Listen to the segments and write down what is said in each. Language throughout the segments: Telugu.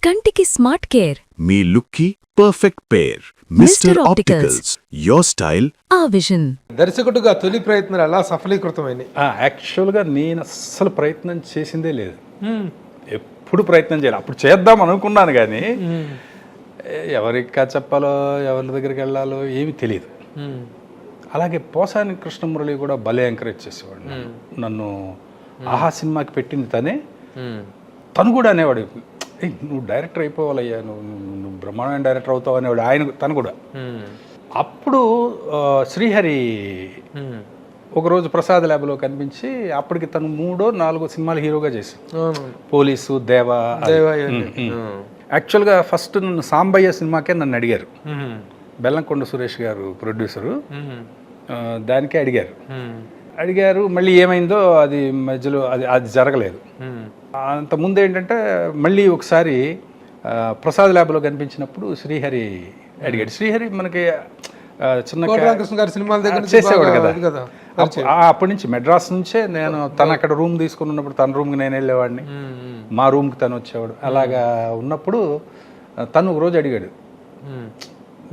కంటికి స్మార్ట్ కేర్, మీ లుక్కి perfect pair. Mister opticals, your style a vision. దర్శకుడుగా తొలి ప్రయత్నాలు ఎలా సఫలీకృతమైనవి? యాక్చువల్గా నేను అస్సలు ప్రయత్నం చేసిందే లేదు, ఎప్పుడు ప్రయత్నం చేయాలి. అప్పుడు చేద్దాం అనుకున్నాను కానీ ఎవరికి చెప్పాలో ఎవరి దగ్గరికి వెళ్ళాలో ఏమీ తెలియదు. అలాగే పోసాని కృష్ణమురళి కూడా భలే ఎంకరేజ్ చేసేవాడు నన్ను. ఆహా సినిమాకి పెట్టింది తనే. తను కూడా అనేవాడు, నువ్వు డైరెక్టర్ అయిపోవాలయ్యా, నువ్వు బ్రహ్మాండమైన డైరెక్టర్ అవుతావు అనేవాడు ఆయన. తను కూడా అప్పుడు శ్రీహరి ఒకరోజు ప్రసాద్ ల్యాబ్లో కనిపించి, అప్పటికి తను 3 or 4 సినిమాలు హీరోగా చేశాడు. పోలీసు, దేవా. యాక్చువల్గా ఫస్ట్ నన్ను సాంబయ్య సినిమాకే నన్ను అడిగారు. బెల్లంకొండ సురేష్ గారు ప్రొడ్యూసరు, దానికే అడిగారు. మళ్ళీ ఏమైందో అది మధ్యలో అది జరగలేదు. అంతకుముందు ఏంటంటే మళ్ళీ ఒకసారి ప్రసాద్ ల్యాబ్లో కనిపించినప్పుడు శ్రీహరి అడిగాడు. శ్రీహరి మనకి చిన్న చేసేవాడు కదా. అప్పటి నుంచి మెడ్రాస్ నుంచే నేను తను అక్కడ రూమ్ తీసుకుని ఉన్నప్పుడు తన రూమ్కి నేను వెళ్ళేవాడిని, మా రూమ్కి తను వచ్చేవాడు. అలాగా ఉన్నప్పుడు తను ఒక రోజు అడిగాడు,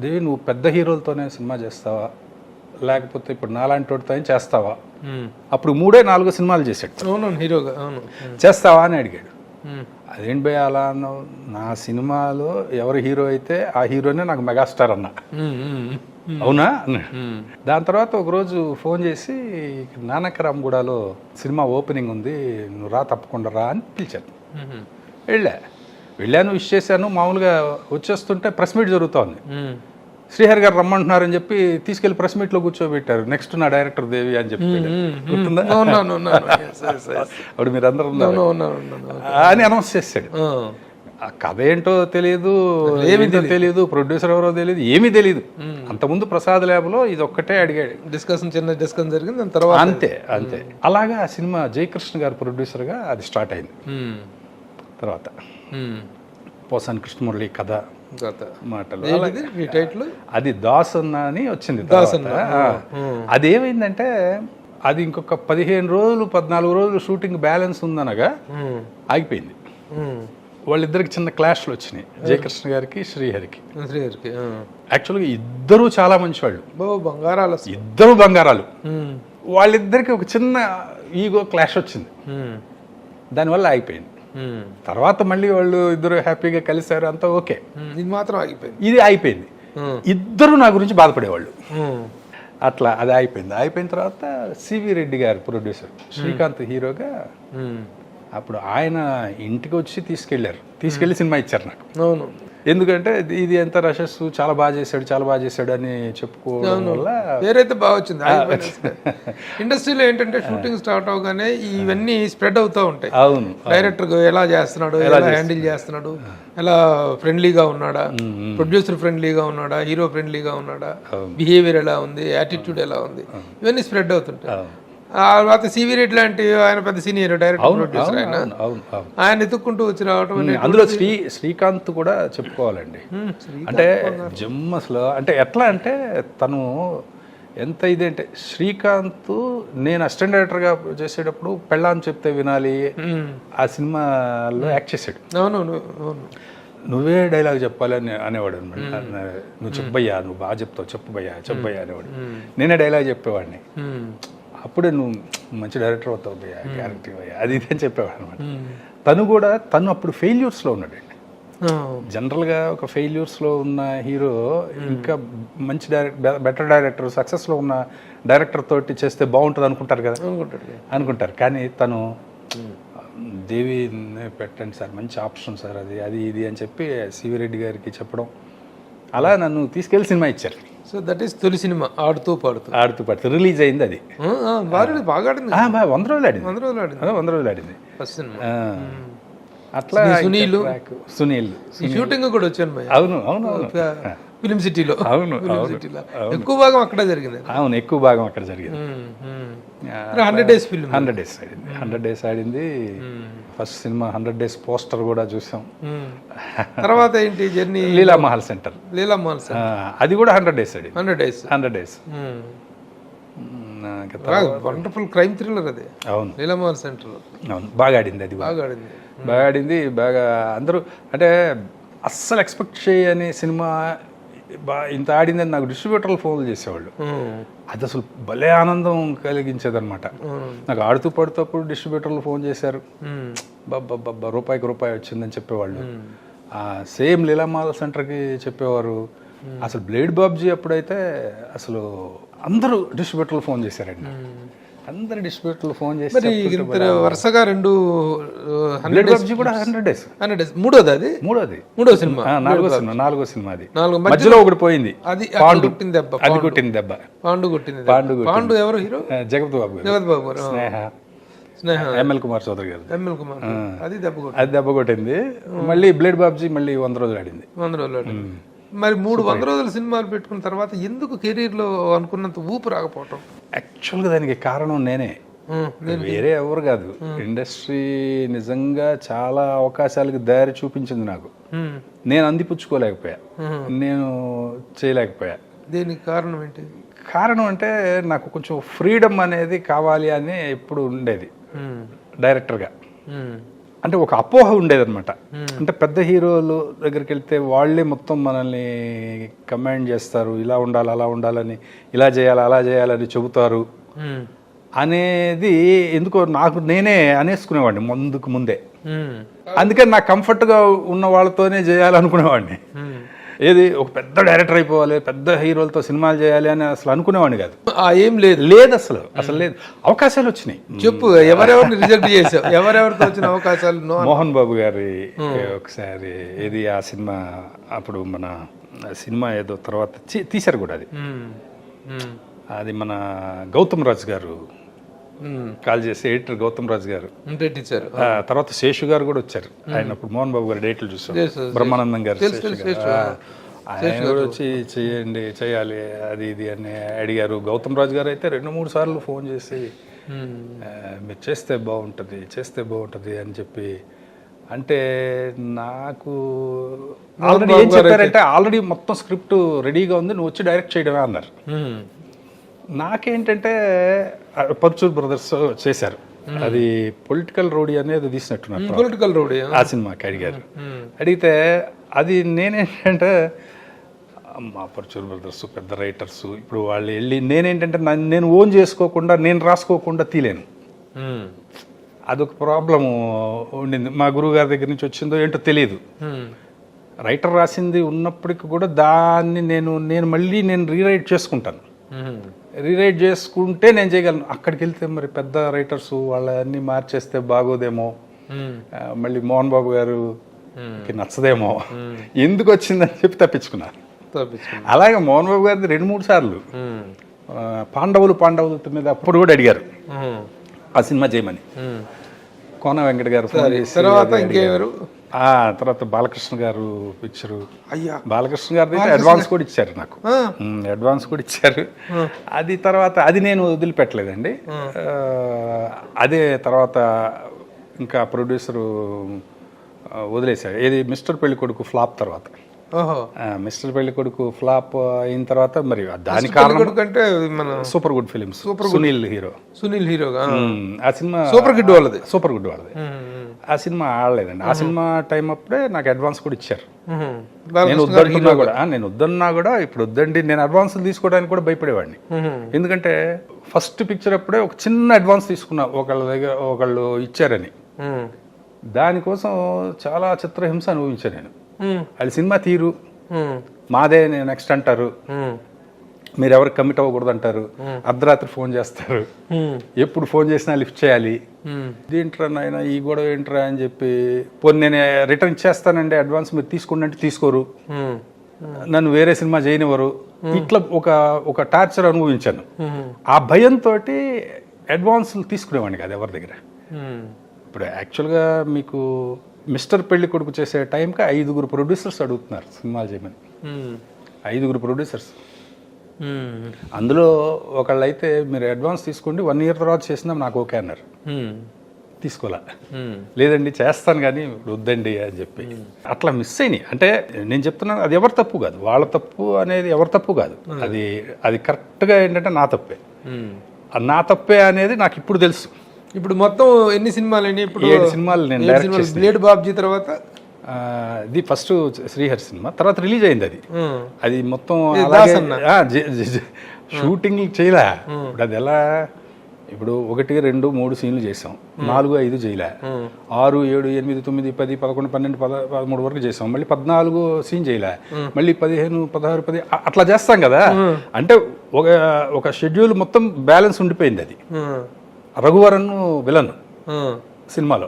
దేవి నువ్వు పెద్ద హీరోలతోనే సినిమా చేస్తావా, లేకపోతే ఇప్పుడు నాలాంటి వాడితో చేస్తావా? అప్పుడు 3-4 సినిమాలు చేశాడు హీరోగా. చేస్తావా అని అడిగాడు. అదేంటి భయ అలా అన్నావు? నా సినిమాలో ఎవరు హీరో అయితే ఆ హీరోనే నాకు మెగాస్టార్ అన్నా. అవునా అన్నాడు. దాని తర్వాత ఒకరోజు ఫోన్ చేసి, నానకరామ్గూడలో సినిమా ఓపెనింగ్ ఉంది, నువ్వు రా, తప్పకుండా రా అని పిలిచాను. వెళ్ళాను, విష్ చేశాను. మామూలుగా వచ్చేస్తుంటే ప్రెస్ మీట్ జరుగుతోంది. శ్రీహరి గారు రమ్మంటున్నారని చెప్పి తీసుకెళ్లి ప్రెస్ మీట్లో కూర్చోబెట్టారు. నెక్స్ట్ నా డైరెక్టర్ దేవి అని చెప్పి, గుర్తుందా? అప్పుడు మీరు అందరూ అని అనౌన్స్ చేశాడు. ఆ కథ ఏంటో తెలియదు, తెలియదు, ప్రొడ్యూసర్ ఎవరో తెలియదు, ఏమీ తెలియదు. అంతకుముందు ప్రసాద్ ల్యాబ్లో ఇది ఒక్కటే అడిగాడు. చిన్న డిస్కషన్ జరిగింది, దాని తర్వాత అంతే. అలాగా ఆ సినిమా జయకృష్ణ గారు ప్రొడ్యూసర్గా అది స్టార్ట్ అయింది. తర్వాత పోసాని కృష్ణమురళి కథ మాటలు, అది దాసన్న అని వచ్చింది. అదేమైందంటే అది ఇంకొక 15 రోజులు 14 రోజులు షూటింగ్ బ్యాలెన్స్ ఉందనగా ఆగిపోయింది. వాళ్ళిద్దరికి చిన్న క్లాష్లు వచ్చినాయి, జయకృష్ణ గారికి శ్రీహరికి. యాక్చువల్గా ఇద్దరు చాలా మంచి వాళ్ళు, ఇద్దరు బంగారాలు. వాళ్ళిద్దరికి ఒక చిన్న ఈగో క్లాష్ వచ్చింది, దానివల్ల ఆగిపోయింది. తర్వాత మళ్ళీ వాళ్ళు ఇద్దరు హ్యాపీగా కలిశారు, అంతా ఓకే. ఇది మాత్రం ఆగిపోయింది. ఇది అయిపోయింది. ఇద్దరు నా గురించి బాధపడేవాళ్ళు. అట్లా అది అయిపోయింది. అయిపోయిన తర్వాత సివి రెడ్డి గారు ప్రొడ్యూసర్, శ్రీకాంత్ హీరోగా. అప్పుడు ఆయన ఇంటికి వచ్చి తీసుకెళ్ళి సినిమా ఇచ్చారు నాకు. అవును, ఎందుకంటే ఇది ఎంత రషెస్, చాలా బాగా చేశాడు అని చెప్పుకోవడం వల్ల పేరైతే బాగా వచ్చింది. ఇండస్ట్రీలో ఏంటంటే షూటింగ్ స్టార్ట్ అవగానే ఇవన్నీ స్ప్రెడ్ అవుతూ ఉంటాయి. అవును, డైరెక్టర్ ఎలా చేస్తున్నాడు, ఎలా హ్యాండిల్ చేస్తున్నాడు, ఎలా ఫ్రెండ్లీగా ఉన్నాడా, ప్రొడ్యూసర్ ఫ్రెండ్లీగా ఉన్నాడా, హీరో ఫ్రెండ్లీగా ఉన్నాడా, బిహేవియర్ ఎలా ఉంది, యాటిట్యూడ్ ఎలా ఉంది, ఇవన్నీ స్ప్రెడ్ అవుతుంటాయి. తర్వాత సివి రెడ్డి లాంటి ఆయన పెద్ద సీనియర్ డైరెక్టర్ ప్రొడ్యూసర్, ఆయన ఎత్తుక్కుంటూ వచ్చి రావటం. అందులో శ్రీకాంత్ కూడా చెప్పుకోవాలండి. అంటే జమ్మస్లో అంటే ఎట్లా అంటే తను ఎంత ఇది అంటే, శ్రీకాంత్ నేను అసిస్టెంట్ డైరెక్టర్గా చేసేటప్పుడు పెళ్ళాన్ని చెప్తే వినాలి ఆ సినిమాలో యాక్ట్ చేశాడు. అవును, నువ్వే డైలాగ్ చెప్పాలి అని అనేవాడు అనమాట. నువ్వు చెప్పయ్యా, నువ్వు బాగా చెప్తావు, చెప్పయ్యా అనేవాడు. నేనే డైలాగ్ చెప్పేవాడిని. అప్పుడే నువ్వు మంచి డైరెక్టర్ అవుతావు భయ్యా, క్యారెక్టర్ భయ్యా, అది ఇది అని చెప్పేవాడు అనమాట. తను అప్పుడు ఫెయిల్యూర్స్లో ఉన్నాడండి. జనరల్గా ఒక ఫెయిల్యూర్స్లో ఉన్న హీరో ఇంకా మంచి బెటర్ డైరెక్టర్, సక్సెస్లో ఉన్న డైరెక్టర్ తోటి చేస్తే బాగుంటుంది అనుకుంటారు. కానీ తను దేవి పెట్టండి సార్, మంచి ఆప్షన్ సార్, అది ఇది అని చెప్పి సివి రెడ్డి గారికి చెప్పడం, అలా నన్ను తీసుకెళ్ళి సినిమా ఇచ్చారు. సో దట్ ఈస్ తొలి సినిమా ఆడుతూ పాడుతూ రిలీజ్ అయింది. అది బాగా ఆడింది. 100 రోజులు ఆడింది ఫస్ట్ సినిమా. అట్లా సునీల్ షూటింగ్ కూడా వచ్చాను. అవును ఫిలిం సిటీలో. అవును, ఎక్కువ భాగం అక్కడే జరిగింది. అవును, ఎక్కువ భాగం అక్కడ జరిగింది. 100 days ఫిల్మ్, 100 days ఆడింది. ఫస్ట్ సినిమా 100 days పోస్టర్ కూడా చూసాం. తర్వాత ఏంటి జర్నీ? లీలామహల్ సెంటర్. అది కూడా 100 days ఆడింది. 100 days. వండర్ఫుల్ క్రైమ్ థ్రిల్లర్ అది. అవును, లీలామహల్ సెంటర్. అవును, బాగా ఆడింది. అది బాగా ఆడింది. బాగా ఆడింది. బాగా అందరూ అంటే అస్సలు ఎక్స్పెక్ట్ చేయని సినిమా ఇంత ఆడిందని నాకు డిస్ట్రిబ్యూటర్లు ఫోన్లు చేసేవాళ్ళు. అది అసలు భలే ఆనందం కలిగించేదన్నమాట. నాకు ఆడుతూ పడుతప్పుడు డిస్ట్రిబ్యూటర్లు ఫోన్ చేశారు, బాబా రూపాయికి రూపాయి వచ్చిందని చెప్పేవాళ్ళు. సేమ్ లీలామాల సెంటర్కి చెప్పేవారు. అసలు బ్లేడ్ బాబ్జీ అప్పుడైతే అసలు అందరూ డిస్ట్రిబ్యూటర్లు ఫోన్ చేశారండి. అందరు డిస్ట్రిబ్యూటర్లు ఫోన్ చేసి వరుసగా 2 బ్లేడ్ బాబ్జీ కూడా 100 days. మూడోది అది మూడో సినిమా నాలుగో సినిమా అది. మధ్యలో ఒకటి పోయింది, అది పాండు కొట్టింది దెబ్బ. అది కొట్టింది దెబ్బ. పాండు ఎవరు హీరో? జగత్ బాబు గారు. స్నేహ ఎంఎల్ కుమార్ చౌదరి గారు. అది దెబ్బ కొట్టింది. మళ్ళీ బ్లేడ్ బాబ్జీ మళ్ళీ 100 రోజులు ఆడింది. 100 రోజులు. మరి 300 రోజుల సినిమాలు పెట్టుకున్న తర్వాత ఎందుకు కెరీర్లో అనుకున్నంత ఊపు రాకపోవటం? యాక్చువల్గా దానికి కారణం నేనే, వేరే ఎవరు కాదు. ఇండస్ట్రీ నిజంగా చాలా అవకాశాలకు దారి చూపించింది నాకు. నేను అందిపుచ్చుకోలేకపోయా, నేను చేయలేకపోయా. దీనికి కారణం ఏంటి? కారణం అంటే నాకు కొంచెం ఫ్రీడమ్ అనేది కావాలి అని ఎప్పుడు ఉండేది డైరెక్టర్గా. అంటే ఒక అపోహ ఉండేది అనమాట. అంటే పెద్ద హీరోలు దగ్గరికి వెళ్తే వాళ్ళే మొత్తం మనల్ని కమాండ్ చేస్తారు, ఇలా ఉండాలి అలా ఉండాలని, ఇలా చేయాలి అలా చేయాలని చెబుతారు అనేది ఎందుకో నాకు నేనే అనేసుకునేవాడిని ముందే. అందుకని నాకు కంఫర్ట్గా ఉన్న వాళ్ళతోనే చేయాలనుకునేవాడిని. ఏది ఒక పెద్ద డైరెక్టర్ అయిపోవాలి, పెద్ద హీరోలతో సినిమాలు చేయాలి అని అసలు అనుకునేవాడిని కాదు. ఏం లేదు అసలు లేదు. అవకాశాలు వచ్చినాయి. చెప్పు, ఎవరెవరిని రిజెక్ట్ చేసావు? ఎవరెవరితో వచ్చిన అవకాశాలు? మోహన్ బాబు గారి ఒకసారి ఏది ఆ సినిమా, అప్పుడు మన సినిమా ఏదో తర్వాత తీశారు కూడా అది మన గౌతమ్ రాజు గారు కాల్ చేసి, ఎడిటర్ గౌతమ్ రాజు గారు తర్వాత శేషు గారు కూడా వచ్చారు. ఆయన అప్పుడు మోహన్ బాబు గారు డేట్లు చూసారు, బ్రహ్మానందం గారు ఆయన కూడా వచ్చి చేయాలి అది ఇది అని అడిగారు. గౌతమ్ రాజు గారు అయితే 2-3 సార్లు ఫోన్ చేసి మీరు చేస్తే బాగుంటుంది అని చెప్పి, అంటే నాకు ఆల్రెడీ ఏం చెప్పారంటే ఆల్రెడీ మొత్తం స్క్రిప్ట్ రెడీగా ఉంది, నువ్వు వచ్చి డైరెక్ట్ చేయడమే అన్నారు. నాకేంటంటే పర్చూర్ బ్రదర్స్ చేశారు, అది పొలిటికల్ రోడీ అనేది తీసినట్టున్నారు. పొలిటికల్ రోడీ ఆ సినిమాకి అడిగితే అది నేనేంటంటే మా పర్చూర్ బ్రదర్స్ పెద్ద రైటర్స్, ఇప్పుడు వాళ్ళు వెళ్ళి నేనేంటంటే నేను ఓన్ చేసుకోకుండా, నేను రాసుకోకుండా తీలేను. అదొక ప్రాబ్లము ఉండింది. మా గురువు గారి దగ్గర నుంచి వచ్చిందో ఏంటో తెలియదు. రైటర్ రాసింది ఉన్నప్పటికీ కూడా దాన్ని నేను మళ్ళీ రీరైట్ చేసుకుంటాను. రీరైట్ చేసుకుంటే నేను చేయగలను. అక్కడికి వెళ్తే మరి పెద్ద రైటర్స్ వాళ్ళన్నీ మార్చేస్తే బాగోదేమో, మళ్ళీ మోహన్ బాబు గారికి నచ్చదేమో, ఎందుకు వచ్చిందని చెప్పి తప్పించుకున్నారు. అలాగే మోహన్ బాబు గారిది 2-3 సార్లు పాండవులు మీద అప్పుడు కూడా అడిగారు ఆ సినిమా చేయమని. కోన వెంకట గారు ఫోన్ చేసి, తర్వాత బాలకృష్ణ గారు పిక్చరు, బాలకృష్ణ గారి అడ్వాన్స్ కూడా ఇచ్చారు నాకు, అడ్వాన్స్ కూడా ఇచ్చారు. అది తర్వాత అది నేను వదిలిపెట్టలేదండి. అదే తర్వాత ఇంకా ప్రొడ్యూసరు వదిలేశాడు. ఏది మిస్టర్ పెళ్ళికొడుకు ఫ్లాప్ తర్వాత, మిస్టర్ పెళ్ళికొడుకు ఫ్లాప్ అయిన తర్వాత మరి దాని కారణం అంటే మన సూపర్ గుడ్ ఫిలిమ్స్, సునీల్ హీరోగా ఆ సినిమా సూపర్ గుడ్ వాళ్ళది. ఆ సినిమా ఆడలేదండి. ఆ సినిమా టైం అప్పుడే నాకు అడ్వాన్స్ కూడా ఇచ్చారు. నేను వద్దన్నా కూడా ఇప్పుడు వద్దండి, నేను అడ్వాన్స్ తీసుకోవడానికి కూడా భయపడేవాడిని. ఎందుకంటే ఫస్ట్ పిక్చర్ అప్పుడే ఒక చిన్న అడ్వాన్స్ తీసుకున్నా, ఒకళ్ళు ఇచ్చారని. దానికోసం చాలా చిత్రహింస అనుభవించాను నేను. అది సినిమా తీరు మాదే నెక్స్ట్ అంటారు, మీరు ఎవరికి కమిట్ అవ్వకూడదు అంటారు, అర్ధరాత్రి ఫోన్ చేస్తారు, ఎప్పుడు ఫోన్ చేసినా లిఫ్ట్ చేయాలి. ఏంట్రా నాయన ఈ గొడవ ఏంట్రా అని చెప్పి, పోనీ నేను రిటర్న్ ఇచ్చేస్తానండి అడ్వాన్స్, మీరు తీసుకోండి అంటే తీసుకోరు, నన్ను వేరే సినిమా చేయనివ్వరు. ఇట్లా ఒక టార్చర్ అనుభవించాను. ఆ భయంతో అడ్వాన్సులు తీసుకునేవాడిని కాదు ఎవరి దగ్గర. ఇప్పుడు యాక్చువల్గా మీకు మిస్టర్ పెళ్లి కొడుకు చేసే టైంకి 5 ప్రొడ్యూసర్స్ అడుగుతున్నారు సినిమాలు చేయమని. 5 ప్రొడ్యూసర్స్. అందులో ఒకళ్ళు అయితే మీరు అడ్వాన్స్ తీసుకోండి 1 year తర్వాత చేసినా నాకు ఓకే అన్నారు. తీసుకోలే, లేదండి చేస్తాను కానీ ఇప్పుడు వద్దండి అని చెప్పి అట్లా మిస్ అయినాయి. అంటే నేను చెప్తున్నాను అది ఎవరి తప్పు కాదు, వాళ్ళ తప్పు అనేది ఎవరి తప్పు కాదు, అది కరెక్ట్గా ఏంటంటే నా తప్పే. నా తప్పే అనేది నాకు ఇప్పుడు తెలుసు. ఇప్పుడు మొత్తం ఎన్ని సినిమాలు అయినాయి ఇప్పుడు? 7 సినిమాలు నేను డైరెక్ట్ చేశాను. బ్లేడ్ బాబ్జీ తర్వాత ఇది ఫస్ట్ శ్రీహరి సినిమా, తర్వాత రిలీజ్ అయింది అది. అది మొత్తం షూటింగ్ చేయలే. ఇప్పుడు అది ఎలా, ఇప్పుడు 1, 2, 3 సీన్లు చేసాం, 4, 5 చేయలే, 6, 7, 8, 9, 10, 11, 12, 13 వరకు చేసాం, మళ్ళీ 14 సీన్ చేయలే, మళ్ళీ 15, 16, 10 అట్లా చేస్తాం కదా. అంటే ఒక షెడ్యూల్ మొత్తం బ్యాలెన్స్ ఉండిపోయింది. అది రఘువరన్ విలన్ సినిమాలో,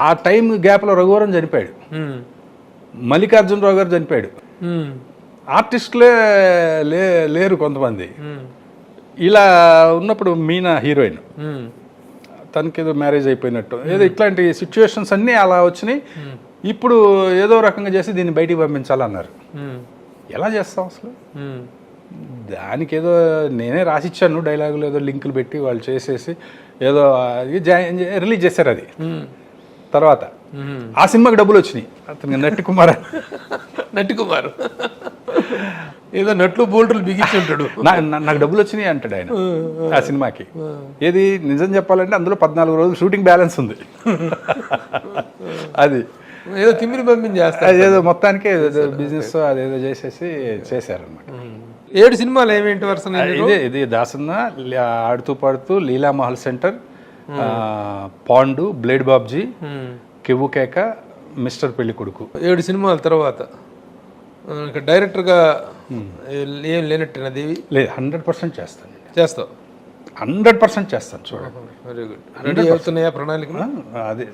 ఆ టైం గ్యాప్లో రఘువరన్ చనిపోయాడు, మల్లికార్జునరావు గారు చనిపోయాడు, ఆర్టిస్టులే లేరు కొంతమంది. ఇలా ఉన్నప్పుడు మీనా హీరోయిన్, తనకి ఏదో మ్యారేజ్ అయిపోయినట్టు ఏదో ఇట్లాంటి సిచ్యువేషన్స్ అన్నీ అలా వచ్చినాయి. ఇప్పుడు ఏదో రకంగా చేసి దీన్ని బయటికి పంపించాలన్నారు. ఎలా చేస్తాం అసలు? దానికి ఏదో నేనే రాసిచ్చాను డైలాగులు, ఏదో లింకులు పెట్టి వాళ్ళు చేసేసి ఏదో రిలీజ్ చేశారు. అది తర్వాత ఆ సినిమాకి డబ్బులు వచ్చినాయి. అతనికి నట్టి కుమార్ ఏదో నట్లు బోల్టులు బిగించి ఉంటాడు. నాకు డబ్బులు వచ్చినాయి అంటాడు ఆయన ఆ సినిమాకి. ఏది నిజం చెప్పాలంటే అందులో 14 రోజులు షూటింగ్ బ్యాలెన్స్ ఉంది. అది ఏదో తిమ్మిరి పంపిణీ చేస్తారు, అదేదో మొత్తానికి బిజినెస్ అదేదో చేసేసి చేశారనమాట. 7 సినిమాలు ఏమేంటి వరుస? ఇది దాసన్న, ఆడుతూ పాడుతూ, లీలా మహల్ సెంటర్, పాండు, బ్లేడ్ బాబ్జీ, కెవ్వు కేక, మిస్టర్ పెళ్లి కొడుకు. 7 సినిమాల తర్వాత డైరెక్టర్గా ఏం లేనట్టు దేవి? లేదు, 100% చేస్తాను. చేస్తావు? 100% చేస్తాను. చూడండి, వెరీ గుడ్. రెడీ అవుతున్నాయా ప్రణాళిక? అదే